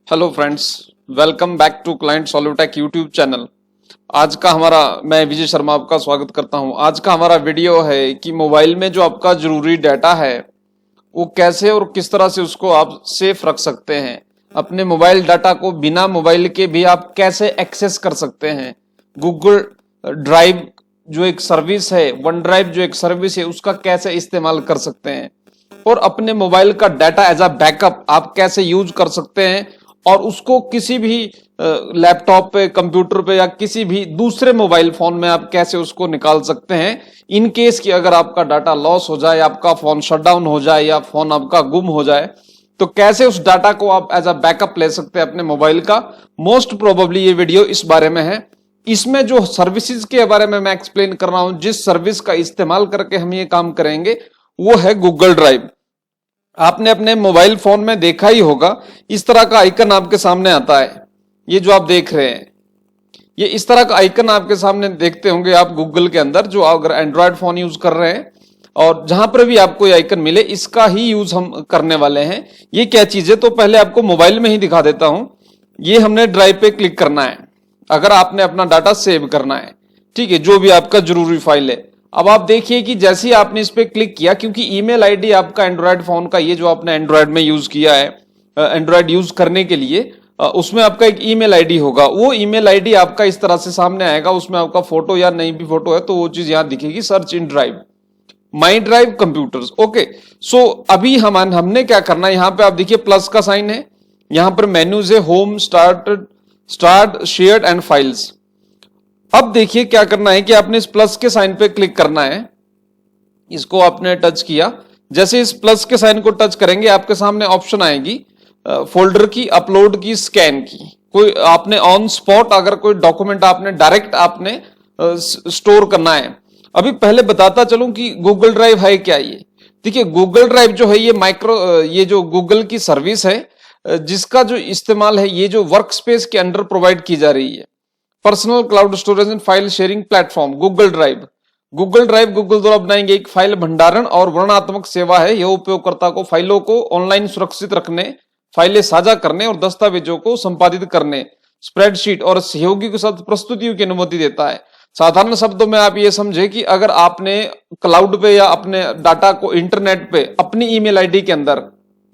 Hello friends, welcome back to client Solutech YouTube channel. आज का हमारा मैं विजय शर्मा आपका स्वागत करता हूं। आज का हमारा वीडियो है कि मोबाइल में जो आपका जरूरी डाटा है वो कैसे और किस तरह से उसको आप सेफ रख सकते हैं। अपने मोबाइल डाटा को बिना मोबाइल के भी आप कैसे एक्सेस कर सकते हैं। गूगल ड्राइव जो एक सर्विस है, वन ड्राइव जो एक सर्विस है, उसका कैसे इस्तेमाल कर सकते हैं और अपने मोबाइल का डाटा एज अ बैकअप आप कैसे यूज कर सकते हैं और उसको किसी भी लैपटॉप पे, कंप्यूटर पे या किसी भी दूसरे मोबाइल फोन में आप कैसे उसको निकाल सकते हैं। इन केस कि अगर आपका डाटा लॉस हो जाए, आपका फोन शट डाउन हो जाए या फोन आपका गुम हो जाए, तो कैसे उस डाटा को आप एज अ बैकअप ले सकते हैं अपने मोबाइल का। मोस्ट प्रोबेबली ये वीडियो इस बारे में है। इसमें जो सर्विसेज के बारे में मैं एक्सप्लेन कर रहा हूं, जिस सर्विस का इस्तेमाल करके हम ये काम करेंगे, वो है गूगल ड्राइव। आपने अपने मोबाइल फोन में देखा ही होगा, इस तरह का आइकन आपके सामने आता है। ये जो आप देख रहे हैं, ये इस तरह का आइकन आपके सामने देखते होंगे आप गूगल के अंदर, जो अगर एंड्रॉयड फोन यूज कर रहे हैं और जहां पर भी आपको ये आइकन मिले, इसका ही यूज हम करने वाले हैं। ये क्या चीज है, तो पहले आपको मोबाइल में ही दिखा देता हूं। ये हमने ड्राइव पे क्लिक करना है अगर आपने अपना डाटा सेव करना है, ठीक है, जो भी आपका जरूरी फाइल है। अब आप देखिए कि जैसे ही आपने इस पे क्लिक किया, क्योंकि ईमेल आईडी आपका एंड्रॉयड फोन का, ये जो आपने एंड्रॉयड में यूज किया है, एंड्रॉयड यूज करने के लिए उसमें आपका एक ईमेल आईडी होगा। वो ईमेल आईडी आपका इस तरह से सामने आएगा, उसमें आपका फोटो या नहीं भी फोटो है तो वो चीज यहां दिखेगी, search in drive, my drive computers. Okay, so अभी हमने क्या करना है, यहां पे आप देखिए प्लस का साइन है, यहां पर मेन्यूज है, home, start, shared and files. अब देखिए क्या करना है कि आपने इस प्लस के साइन पे क्लिक करना है। इसको आपने टच किया, जैसे इस प्लस के साइन को टच करेंगे आपके सामने ऑप्शन आएगी फोल्डर की, अपलोड की, स्कैन की। कोई आपने ऑन स्पॉट अगर कोई डॉक्यूमेंट आपने डायरेक्ट आपने स्टोर करना है। अभी पहले बताता चलूं कि गूगल ड्राइव है क्या। ये देखिए, गूगल ड्राइव जो है ये जो गूगल की सर्विस है, जिसका जो इस्तेमाल है, ये जो वर्क स्पेस के अंडर प्रोवाइड की जा रही है। Personal cloud storage and file sharing platform Google drive Google द्वारा बनाएंगे एक फाइल भंडारण और वर्णनात्मक सेवा है। यह उपयोगकर्ता को फाइलों को ऑनलाइन सुरक्षित रखने, फाइलें साझा करने और दस्तावेजों को संपादित करने, स्प्रेडशीट और सहयोगी के साथ प्रस्तुतियों की अनुमति देता है। साधारण शब्दों में आप ये समझे कि अगर आपने क्लाउड पे या अपने डाटा को इंटरनेट पे अपनी ईमेल आईडी के अंदर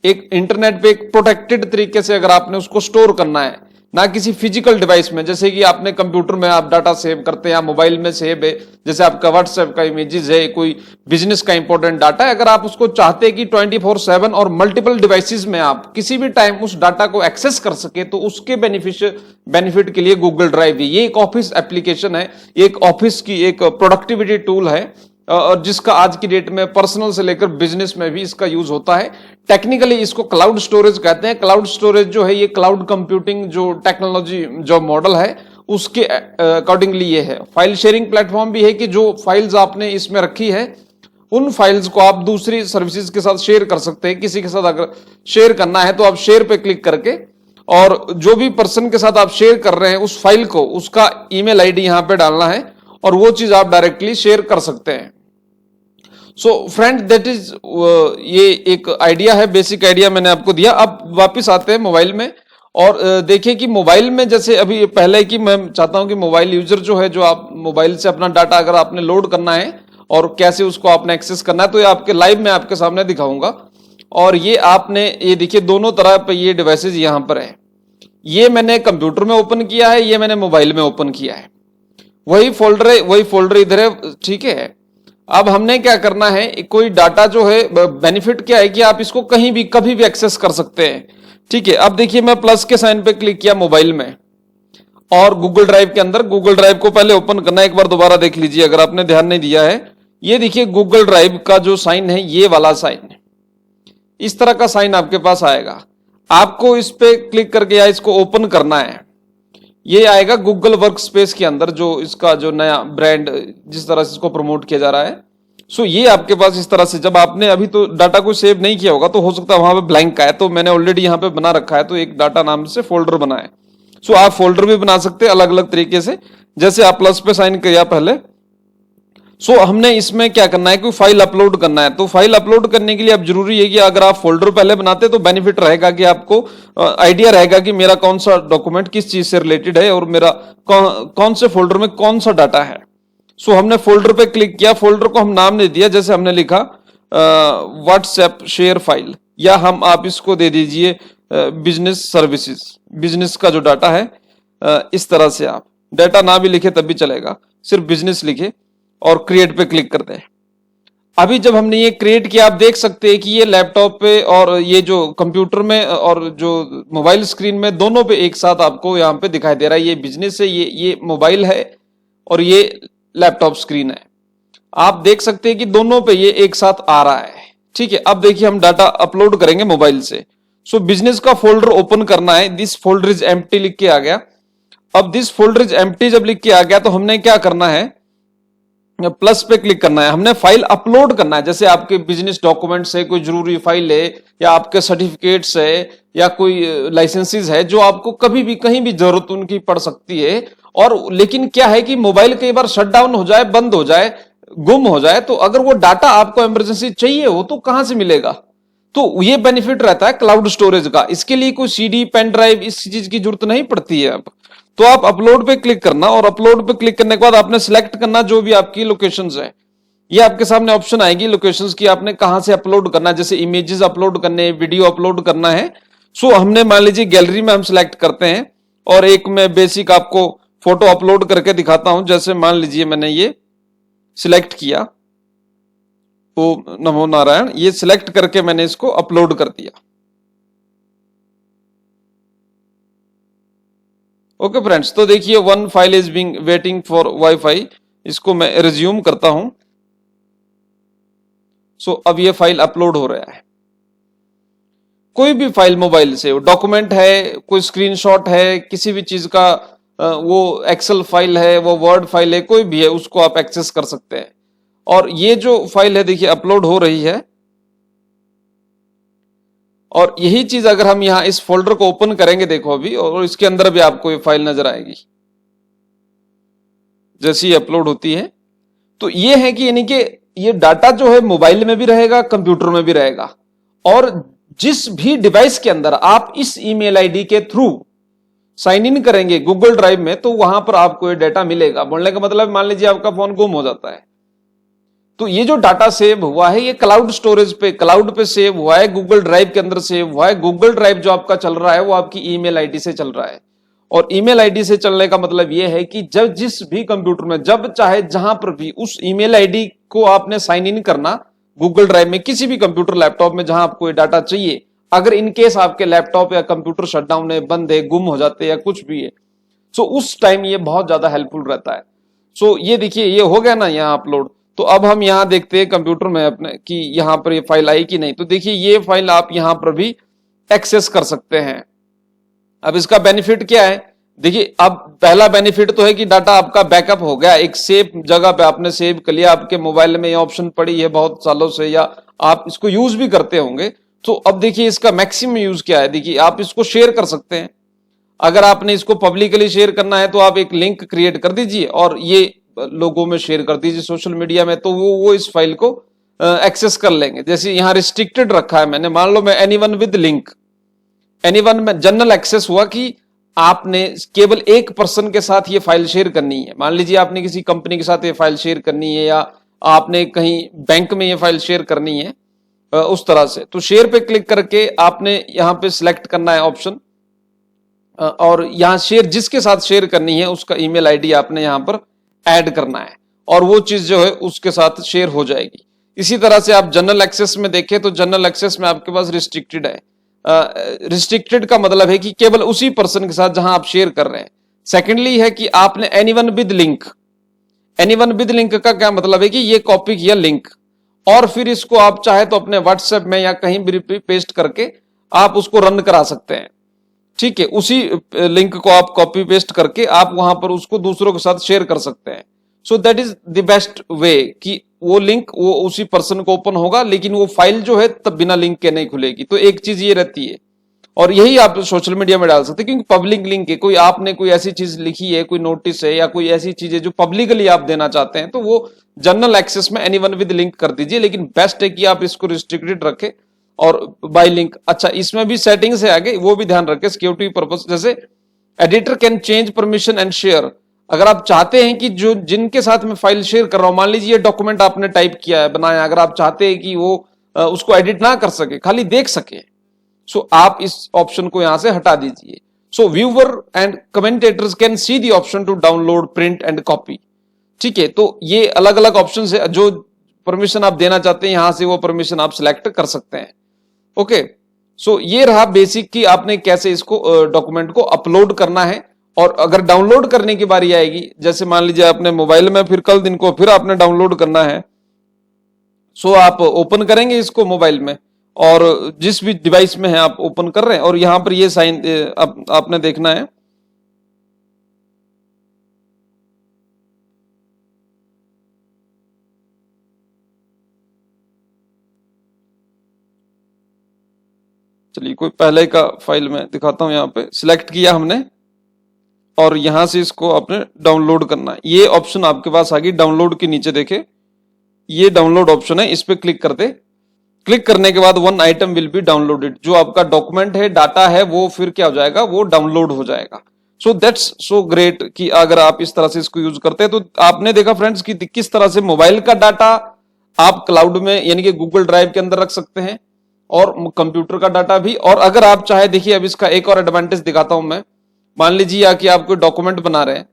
एक इंटरनेट पे एक प्रोटेक्टेड तरीके से अगर आपने उसको स्टोर करना है, ना किसी फिजिकल डिवाइस में, जैसे कि आपने कंप्यूटर में आप डाटा सेव करते हैं या मोबाइल में सेव है, जैसे आपका व्हाट्सएप का इमेजेस है, कोई बिजनेस का इंपॉर्टेंट डाटा है, अगर आप उसको चाहते हैं कि 24/7 और मल्टीपल डिवाइसेस में आप किसी भी टाइम उस डाटा को एक्सेस कर सके, तो उसके बेनिफिट के लिए गूगल ड्राइव है। ये एक ऑफिस एप्लीकेशन है, एक ऑफिस की एक प्रोडक्टिविटी टूल है, और जिसका आज की डेट में पर्सनल से लेकर बिजनेस में भी इसका यूज होता है। टेक्निकली इसको क्लाउड स्टोरेज कहते हैं। क्लाउड स्टोरेज जो है, ये क्लाउड कंप्यूटिंग जो टेक्नोलॉजी जो मॉडल है उसके अकॉर्डिंगली ये है। फाइल शेयरिंग प्लेटफॉर्म भी है कि जो फाइल्स आपने इसमें रखी है, उन फाइल्स को आप दूसरी सर्विसेज के साथ शेयर कर सकते हैं। किसी के साथ अगर शेयर करना है तो आप शेयर पे क्लिक करके, और जो भी पर्सन के साथ आप शेयर कर रहे हैं उस फाइल को, उसका ईमेल आईडी यहां पे डालना है और वो चीज आप डायरेक्टली शेयर कर सकते हैं। सो फ्रेंड, दैट इज ये एक आइडिया है, बेसिक आइडिया मैंने आपको दिया। अब वापस आते हैं मोबाइल में और देखिए कि मोबाइल में, जैसे अभी पहले कि मैं चाहता हूं कि मोबाइल यूजर जो है, जो आप मोबाइल से अपना डाटा अगर आपने लोड करना है और कैसे उसको आपने एक्सेस करना है, तो ये आपके लाइव में आपके सामने दिखाऊंगा। और ये आपने ये देखिए दोनों तरह पे ये डिवाइसेज यहां पर है। ये मैंने कंप्यूटर में ओपन किया है, ये मैंने मोबाइल में ओपन किया है। वही फोल्डर है, वही फोल्डर इधर है, ठीक है। अब हमने क्या करना है, कोई डाटा जो है, बेनिफिट क्या है कि आप इसको कहीं भी कभी भी एक्सेस कर सकते हैं, ठीक है। अब देखिए मैं प्लस के साइन पे क्लिक किया मोबाइल में और गूगल ड्राइव के अंदर, गूगल ड्राइव को पहले ओपन करना है। एक बार दोबारा देख लीजिए अगर आपने ध्यान नहीं दिया है। ये देखिए गूगल ड्राइव का जो साइन है, ये वाला साइन है, इस तरह का साइन आपके पास आएगा। आपको इस पे क्लिक करके या इसको ओपन करना है। ये आएगा गूगल वर्क स्पेस के अंदर, जो इसका जो नया ब्रांड जिस तरह से इसको प्रमोट किया जा रहा है। सो ये आपके पास इस तरह से, जब आपने अभी तो डाटा को सेव नहीं किया होगा तो हो सकता है वहां पे ब्लैंक का है, तो मैंने ऑलरेडी यहाँ पे बना रखा है, तो एक डाटा नाम से फोल्डर बना है। सो आप फोल्डर भी बना सकते हैं अलग अलग तरीके से। जैसे आप प्लस पे साइन किया पहले, सो हमने इसमें क्या करना है कि फाइल अपलोड करना है। तो फाइल अपलोड करने के लिए अब जरूरी है कि अगर आप फोल्डर पहले बनाते तो बेनिफिट रहेगा कि आपको आइडिया रहेगा कि मेरा कौन सा डॉक्यूमेंट किस चीज से रिलेटेड है और मेरा कौन से फोल्डर में कौन सा डाटा है। सो हमने फोल्डर पे क्लिक किया, फोल्डर को हम नाम ने दिया, जैसे हमने लिखा व्हाट्सएप शेयर फाइल, या आप इसको दे दीजिए बिजनेस सर्विसेज, बिजनेस का जो डाटा है। इस तरह से आप डाटा ना भी लिखे तब भी चलेगा, सिर्फ बिजनेस लिखे और क्रिएट पे क्लिक करते हैं। अभी जब हमने ये क्रिएट किया, आप देख सकते हैं कि ये लैपटॉप पे और ये जो कंप्यूटर में और जो मोबाइल स्क्रीन में दोनों पे एक साथ आपको यहाँ पे दिखाई दे रहा है। ये बिजनेस है, ये मोबाइल है और ये लैपटॉप स्क्रीन है। आप देख सकते हैं कि दोनों पे ये एक साथ आ रहा है। ठीक है, अब देखिए हम डाटा अपलोड करेंगे मोबाइल से। सो बिजनेस का फोल्डर ओपन करना है। दिस फोल्डर इज एम्प्टी लिख के आ गया। अब दिस फोल्डर इज एम्प्टी जब लिख के आ गया तो हमने क्या करना है, प्लस पे क्लिक करना है। हमने फाइल अपलोड करना है, जैसे आपके बिजनेस डॉक्यूमेंट्स है, कोई जरूरी फाइल है, या आपके सर्टिफिकेट्स है, या कोई लाइसेंसेस है जो आपको कभी भी कहीं भी जरूरत उनकी पड़ सकती है। और लेकिन क्या है कि मोबाइल कई बार शट डाउन हो जाए, बंद हो जाए, गुम हो जाए, तो अगर वो डाटा आपको इमरजेंसी चाहिए हो तो कहां से मिलेगा। तो ये बेनिफिट रहता है क्लाउड स्टोरेज का। इसके लिए कोई सीडी, पेन ड्राइव, इस चीज की जरूरत नहीं पड़ती है। अब तो आप अपलोड पे क्लिक करना, और अपलोड पे क्लिक करने के बाद आपने सिलेक्ट करना जो भी आपकी लोकेशंस है। ये आपके सामने ऑप्शन आएगी लोकेशंस की, आपने कहां से अपलोड करना है, जैसे इमेजेस अपलोड करने, वीडियो अपलोड करना है। सो हमने मान लीजिए गैलरी में हम सिलेक्ट करते हैं, और एक मैं बेसिक आपको फोटो अपलोड करके दिखाता हूं। जैसे मान लीजिए मैंने ये सिलेक्ट किया, ओ नमो नारायण, ये सिलेक्ट करके मैंने इसको अपलोड कर दिया। ओके फ्रेंड्स, तो देखिए one file is being waiting for wifi, इसको मैं रिज्यूम करता हूं। सो अब ये फाइल अपलोड हो रहा है। कोई भी फाइल मोबाइल से, डॉक्यूमेंट है, कोई स्क्रीनशॉट है, किसी भी चीज का वो एक्सेल फाइल है, वो वर्ड फाइल है, कोई भी है, उसको आप एक्सेस कर सकते हैं। और ये जो फाइल है देखिए अपलोड हो रही है। और यही चीज अगर हम यहां इस फोल्डर को ओपन करेंगे, देखो अभी, और इसके अंदर भी आपको ये फाइल नजर आएगी जैसी अपलोड होती है। तो ये है कि यानी कि ये डाटा जो है मोबाइल में भी रहेगा, कंप्यूटर में भी रहेगा, और जिस भी डिवाइस के अंदर आप इस ईमेल आईडी के थ्रू साइन इन करेंगे गूगल ड्राइव में, तो वहां पर आपको ये डाटा मिलेगा। बोलने का मतलब मान लीजिए आपका फोन गुम हो जाता है, तो ये जो डाटा सेव हुआ है ये क्लाउड स्टोरेज पे, क्लाउड पे सेव हुआ है, गूगल ड्राइव के अंदर सेव हुआ है। गूगल ड्राइव जो आपका चल रहा है वो आपकी ईमेल आईडी से चल रहा है, और ईमेल आईडी से चलने का मतलब ये है कि जब जिस भी कंप्यूटर में, जब चाहे जहां पर भी, उस ईमेल आईडी को आपने साइन इन करना गूगल ड्राइव में, किसी भी कंप्यूटर लैपटॉप में जहां आपको ये डाटा चाहिए। अगर इनकेस आपके लैपटॉप या कंप्यूटर शटडाउन है, बंद है, गुम हो जाते हैं या कुछ भी है, सो उस टाइम ये बहुत ज्यादा हेल्पफुल रहता है। सो ये देखिए ये हो गया ना यहाँ अपलोड। तो अब हम यहाँ देखते हैं कंप्यूटर में अपने कि यहाँ पर ये फाइल आई कि नहीं। तो देखिए ये फाइल आप यहाँ पर भी एक्सेस कर सकते हैं। अब इसका बेनिफिट क्या है, देखिए अब पहला बेनिफिट तो है कि डाटा आपका बैकअप हो गया, एक सेफ जगह पे आपने सेव कर लिया। आपके मोबाइल में ये ऑप्शन पड़ी है बहुत सालों से, या आप इसको यूज भी करते होंगे। तो अब देखिए इसका मैक्सिमम यूज क्या है, देखिए आप इसको शेयर कर सकते हैं। अगर आपने इसको पब्लिकली शेयर करना है तो आप एक लिंक क्रिएट कर दीजिए और ये लोगों में शेयर कर दीजिए सोशल मीडिया में, तो वो इस फाइल को एक्सेस कर लेंगे। जैसे यहाँ रिस्ट्रिक्टेड रखा है मैंने, मान लो मैं एनीवन विद लिंक, एनीवन में जनरल एक्सेस हुआ कि आपने केवल एक पर्सन के साथ ये फाइल शेयर करनी है। मान लीजिए आपने किसी कंपनी के साथ ये फाइल शेयर करनी है, या आपने कहीं बैंक में ये फाइल शेयर करनी है, उस तरह से। तो शेयर पे क्लिक करके आपने यहाँ पे सिलेक्ट करना है ऑप्शन, और यहाँ शेयर जिसके साथ शेयर करनी है उसका ईमेल आईडी आपने यहाँ पर ऐड करना है, और वो चीज जो है उसके साथ शेयर हो जाएगी। इसी तरह से आप जनरल एक्सेस में देखें तो जनरल एक्सेस में आपके पास रिस्ट्रिक्टेड है। रिस्ट्रिक्टेड का मतलब है कि केवल उसी पर्सन के साथ जहां आप शेयर कर रहे हैं। सेकेंडली है कि आपने anyone with link, anyone with link का क्या मतलब है कि ये कॉपी किया लिंक, और फिर इसको आप चाहे तो अपने व्हाट्सएप में या कहीं भी पेस्ट करके आप उसको रन करा सकते हैं। ठीक है, उसी लिंक को आप कॉपी पेस्ट करके आप वहां पर उसको दूसरों के साथ शेयर कर सकते हैं। So that is the best way कि वो लिंक वो उसी पर्सन को ओपन होगा, लेकिन वो फाइल जो है तब बिना लिंक के नहीं खुलेगी। तो एक चीज ये रहती है। और यही आप सोशल मीडिया में डाल सकते हैं, क्योंकि पब्लिक लिंक है। कोई आपने कोई ऐसी चीज लिखी है, कोई नोटिस है या कोई ऐसी चीज है जो पब्लिकली आप देना चाहते हैं, तो वो जनरल एक्सेस में एनीवन विद लिंक कर दीजिए। लेकिन बेस्ट है कि आप इसको रिस्ट्रिक्टेड रखें और बाय लिंक। अच्छा, इसमें भी सेटिंग्स है आगे, वो भी ध्यान रखें सिक्योरिटी पर्पस। जैसे editor can change permission and share. अगर आप चाहते हैं कि जो जिनके साथ मैं फाइल शेयर कर रहा हूं, मान लीजिए ये डॉक्यूमेंट आपने टाइप किया है, बनाया, अगर आप चाहते हैं कि वो उसको एडिट ना कर सके, खाली देख सके, सो आप इस ऑप्शन को यहां से हटा दीजिए। So viewer and commentators can see the option to download, print and copy. ठीक है, तो ये अलग अलग ऑप्शन है, जो परमिशन आप देना चाहते हैं यहां से वो परमिशन आप सिलेक्ट कर सकते हैं। ओके, सो ये रहा बेसिक कि आपने कैसे इसको डॉक्यूमेंट को अपलोड करना है। और अगर डाउनलोड करने की बारी आएगी, जैसे मान लीजिए आपने मोबाइल में फिर कल दिन को फिर आपने डाउनलोड करना है, सो आप ओपन करेंगे इसको मोबाइल में, और जिस भी डिवाइस में है आप ओपन कर रहे हैं, और यहां पर ये साइन आपने देखना है। चलिए कोई पहले का फाइल में दिखाता हूं, यहां पे सिलेक्ट किया हमने और यहां से इसको आपने डाउनलोड करना है। ये ऑप्शन आपके पास आ गई डाउनलोड के नीचे, देखे ये डाउनलोड ऑप्शन है, इस पे क्लिक कर दे। क्लिक करने के बाद one item will be downloaded. जो आपका डॉक्यूमेंट है, डाटा है, वो फिर क्या हो जाएगा, वो डाउनलोड हो जाएगा। सो दैट्स सो ग्रेट कि अगर आप इस तरह से इसको यूज करते हैं तो आपने देखा फ्रेंड्स कि किस तरह से मोबाइल का डाटा आप क्लाउड में यानी कि गूगल ड्राइव के अंदर रख सकते हैं, और कंप्यूटर का डाटा भी। और अगर आप चाहे, देखिए अब इसका एक और एडवांटेज दिखाता हूं मैं। मान लीजिए कि आप कोई डॉक्यूमेंट बना रहे हैं,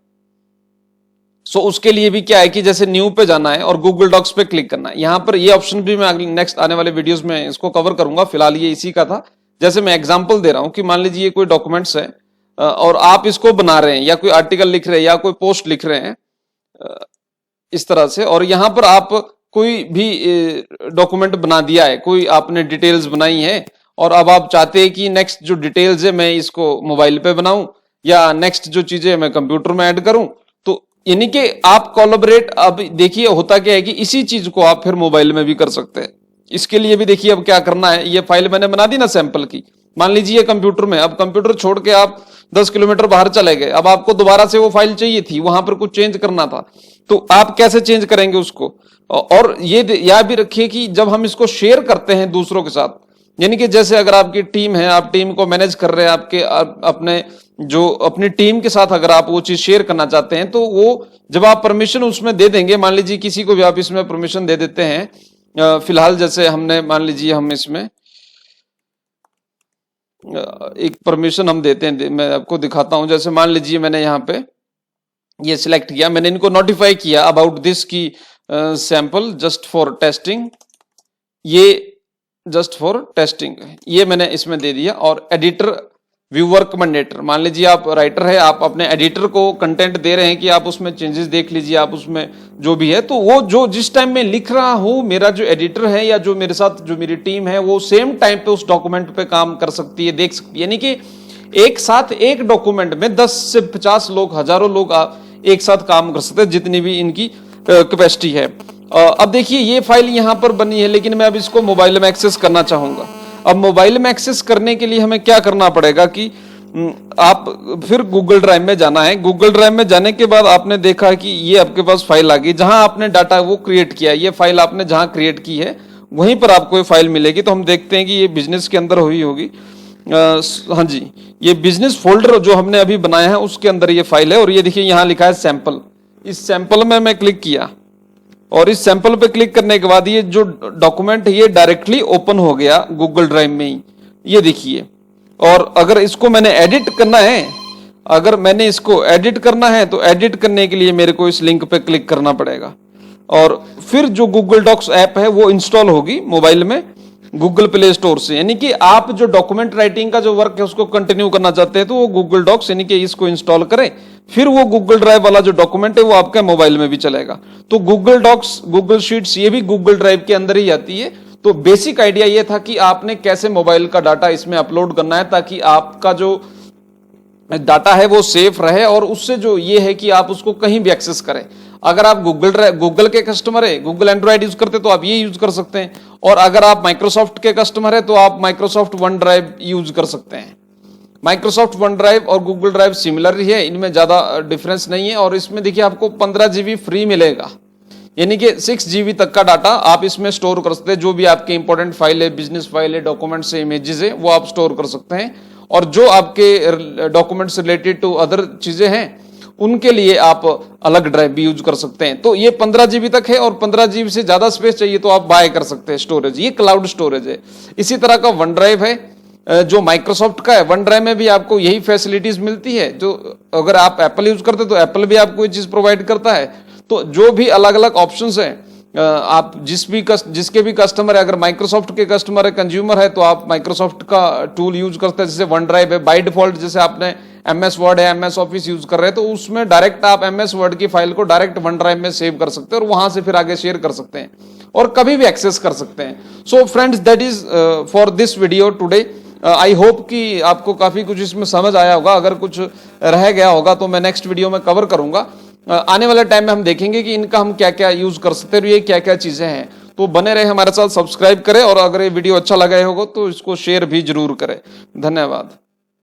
सो उसके लिए भी क्या है कि जैसे न्यू पे जाना है और गूगल डॉक्स पे क्लिक करना है। यहां पर ये ऑप्शन भी मैं नेक्स्ट आने वाले वीडियोस में इसको कवर करूंगा, फिलहाल ये इसी का था। जैसे मैं एग्जांपल दे रहा हूं कि मान लीजिए कोई डॉक्यूमेंट्स है और आप इसको बना रहे हैं, या कोई आर्टिकल लिख रहे हैं, या कोई पोस्ट लिख रहे हैं इस तरह से, और यहां पर आप कोई भी डॉक्यूमेंट बना दिया है, कोई आपने डिटेल्स बनाई है, और अब आप चाहते हैं कि नेक्स्ट जो डिटेल्स है मैं इसको मोबाइल पे बनाऊं, या नेक्स्ट जो चीजें मैं कंप्यूटर में ऐड करूं, तो यानी कि आप कोलैबोरेट। अब देखिए होता क्या है कि इसी चीज को आप फिर मोबाइल में भी कर सकते हैं। इसके लिए भी देखिए अब क्या करना है, ये फाइल मैंने बना दी ना सैंपल की, मान लीजिए कंप्यूटर में। अब कंप्यूटर छोड़ के आप 10 किलोमीटर बाहर चले गए, अब आपको दोबारा से वो फाइल चाहिए थी, वहां पर कुछ चेंज करना था, तो आप कैसे चेंज करेंगे उसको। और ये याद भी रखिए कि जब हम इसको शेयर करते हैं दूसरों के साथ, यानी कि जैसे अगर आपकी टीम है, आप टीम को मैनेज कर रहे हैं, आपके अपने जो अपनी टीम के साथ अगर आप वो चीज शेयर करना चाहते हैं, तो वो जब आप परमिशन उसमें दे देंगे, मान लीजिए किसी को भी आप इसमें परमिशन दे देते हैं, फिलहाल जैसे हमने मान लीजिए हम इसमें एक परमिशन हम देते हैं, मैं आपको दिखाता हूं। जैसे मान लीजिए मैंने यहाँ पे ये सिलेक्ट किया, मैंने इनको नोटिफाई किया अबाउट दिस की सैंपल जस्ट फॉर टेस्टिंग, ये जस्ट फॉर टेस्टिंग ये मैंने इसमें दे दिया। और एडिटर व्यूअर कमेंडेटर, मान लीजिए आप राइटर है, आप अपने एडिटर को कंटेंट दे रहे हैं कि आप उसमें चेंजेस देख लीजिए, आप उसमें जो भी है, तो वो जो जिस टाइम में लिख रहा हूं, मेरा जो एडिटर है या जो मेरे साथ जो मेरी टीम है, वो सेम टाइम पे उस डॉक्यूमेंट पे काम कर सकती है, देख सकती है। यानी कि एक साथ एक डॉक्यूमेंट में 10 से 50 लोग, हजारों लोग एक साथ काम कर सकते हैं, जितनी भी इनकी कैपेसिटी है। अब देखिए ये फाइल यहां पर बनी है, लेकिन मैं अब इसको मोबाइल में एक्सेस करना चाहूंगा। अब मोबाइल में एक्सेस करने के लिए हमें क्या करना पड़ेगा कि आप फिर गूगल ड्राइव में जाना है। गूगल ड्राइव में जाने के बाद आपने देखा कि ये आपके पास फाइल आ गई, जहां आपने डाटा वो क्रिएट किया। ये फाइल आपने जहां क्रिएट की है वहीं पर आपको ये फाइल मिलेगी। तो हम देखते हैं कि ये बिजनेस के अंदर हुई होगी। हाँ जी, ये बिजनेस फोल्डर जो हमने अभी बनाया है उसके अंदर ये फाइल है। और ये देखिए यहाँ लिखा है सैंपल। इस सैंपल में मैं क्लिक किया और इस सैंपल पे क्लिक करने के बाद ये जो डॉक्यूमेंट है ये डायरेक्टली ओपन हो गया गूगल ड्राइव में ही, ये देखिए। और अगर इसको मैंने एडिट करना है, अगर मैंने इसको एडिट करना है तो एडिट करने के लिए मेरे को इस लिंक पे क्लिक करना पड़ेगा और फिर जो गूगल डॉक्स ऐप है वो इंस्टॉल होगी मोबाइल में गूगल प्ले स्टोर से। यानी कि आप जो डॉक्यूमेंट राइटिंग का जो वर्क है उसको कंटिन्यू करना चाहते हैं तो वो गूगल डॉक्स यानी कि इसको इंस्टॉल करें, फिर वो गूगल ड्राइव वाला जो डॉक्यूमेंट है वो आपके मोबाइल में भी चलेगा। तो गूगल डॉक्स, गूगल शीट्स ये भी गूगल ड्राइव के अंदर ही आती है। तो बेसिक आइडिया ये था कि आपने कैसे मोबाइल का डाटा इसमें अपलोड करना है ताकि आपका जो डाटा है वो सेफ रहे और उससे जो ये है कि आप उसको कहीं भी एक्सेस करें। अगर आप गूगल के कस्टमर है, गूगल एंड्रॉइड यूज करते तो आप ये यूज कर सकते हैं। और अगर आप माइक्रोसॉफ्ट के कस्टमर है तो आप माइक्रोसॉफ्ट वन ड्राइव यूज कर सकते हैं। माइक्रोसॉफ्ट वन ड्राइव और गूगल ड्राइव सिमिलर ही है, इनमें ज्यादा डिफरेंस नहीं है। और इसमें देखिए आपको 15 GB फ्री मिलेगा, यानी कि 6 GB तक का डाटा आप इसमें स्टोर कर सकते हैं। जो भी आपके इंपॉर्टेंट फाइल है, बिजनेस फाइल है, डॉक्यूमेंट्स है, इमेजेस है, वो आप स्टोर कर सकते हैं। और जो आपके डॉक्यूमेंट्स रिलेटेड टू अदर चीजें हैं उनके लिए आप अलग ड्राइव भी यूज कर सकते हैं। तो ये 15 GB तक है, और 15 GB से ज्यादा स्पेस चाहिए तो आप बाय कर सकते हैं स्टोरेज, ये क्लाउड स्टोरेज है। इसी तरह का वन ड्राइव है जो माइक्रोसॉफ्ट का है। वन ड्राइव में भी आपको यही फैसिलिटीज मिलती है, जो अगर आप एप्पल यूज करते तो एप्पल भी आपको ये चीज प्रोवाइड करता है। तो जो भी अलग अलग ऑप्शंस हैं, आप जिसके भी कस्टमर है, अगर माइक्रोसॉफ्ट के कस्टमर है, कंज्यूमर है, तो आप माइक्रोसॉफ्ट का टूल यूज करते हैं, जैसे वन ड्राइव है। बाय डिफॉल्ट जैसे आपने MS वर्ड है, MS ऑफिस यूज कर रहे हैं, तो उसमें डायरेक्ट आप MS वर्ड की फाइल को डायरेक्ट वन ड्राइव में सेव कर सकते हैं और वहां से फिर आगे शेयर कर सकते हैं और कभी भी एक्सेस कर सकते हैं। So friends, that is for this video today. I hope कि आपको काफी कुछ इसमें समझ आया होगा। अगर कुछ रह गया होगा तो मैं नेक्स्ट वीडियो में कवर करूंगा। आने वाले टाइम में हम देखेंगे कि इनका हम क्या क्या यूज कर सकते हैं और ये क्या क्या चीजें हैं। तो बने रहे हमारे साथ, सब्सक्राइब करें, और अगर ये वीडियो अच्छा लगा होगा तो इसको शेयर भी जरूर करें। धन्यवाद।